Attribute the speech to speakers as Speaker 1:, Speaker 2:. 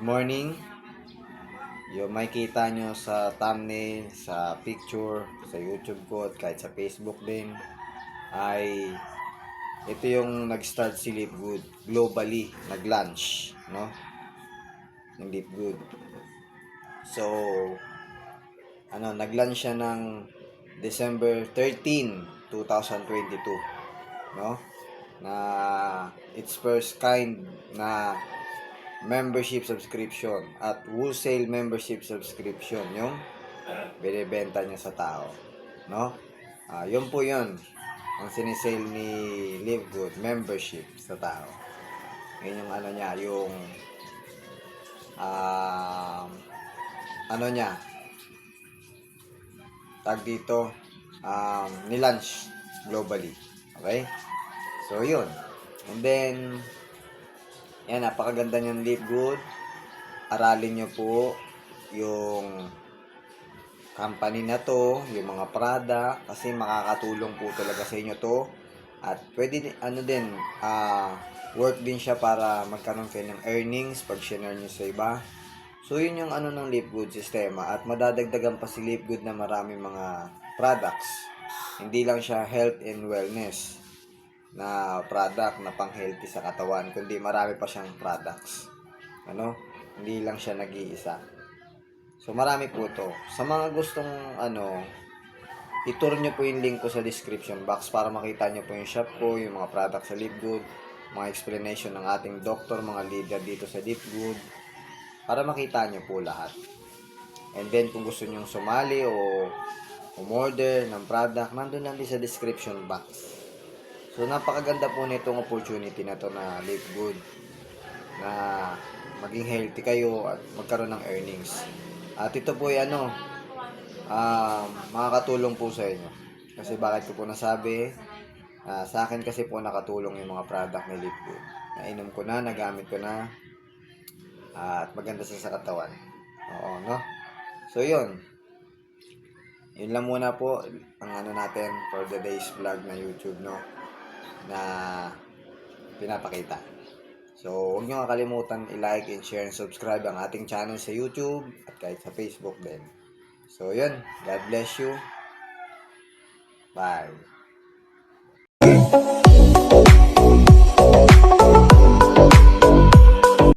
Speaker 1: morning. Yung makikita nyo sa thumbnail, sa picture, sa YouTube ko at kahit sa Facebook din ay ito yung nag-start si Live Good globally, nag-launch, no? Ng Live Good. So, nag-launch siya ng December 13, 2022, no? Na its first kind na membership subscription at wholesale membership subscription yung binibenta niya sa tao, no? Yun po yun ang sinisale ni Live Good, membership sa tao. Yun yung niya, yung niya, tag dito, nilaunch globally. Okay? So, yun. And then, yan, napakaganda niyang Live Good. Aralin niyo po yung company na to, yung mga product, kasi makakatulong po talaga sa inyo to. At pwede, work din siya para magkaroon kayo ng earnings pag share nyo sa iba. So, yun yung ng Live Good sistema. At madadagdagan pa si Live Good na maraming mga products. Hindi lang siya health and wellness na product na pang-healthy sa katawan, kundi marami pa siyang products. Hindi lang siya nag-iisa. So, marami po to. Sa mga gustong, i-tour nyo po yung link ko sa description box para makita nyo po yung shop ko, yung mga products sa Live Good, mga explanation ng ating doctor, mga leader dito sa Live Good, para makita nyo po lahat. And then, kung gusto nyo sumali o umorder ng product, nandun lang din sa description box. So, napakaganda po nitong opportunity na to na Live Good, na maging healthy kayo at magkaroon ng earnings. At ito po ay makakatulong po sa inyo. Kasi bakit ko po nasabi, sa akin kasi po nakatulong yung mga product ni Live Good. Nainom ko na, nagamit ko na, at maganda sa katawan. Oo, no? So, yun. Yun lang muna po ang natin for the day's vlog na YouTube, no? Na pinapakita. So, huwag nyo kakalimutan i-like and share and subscribe ang ating channel sa YouTube at kahit sa Facebook din. So, yun. God bless you. Bye.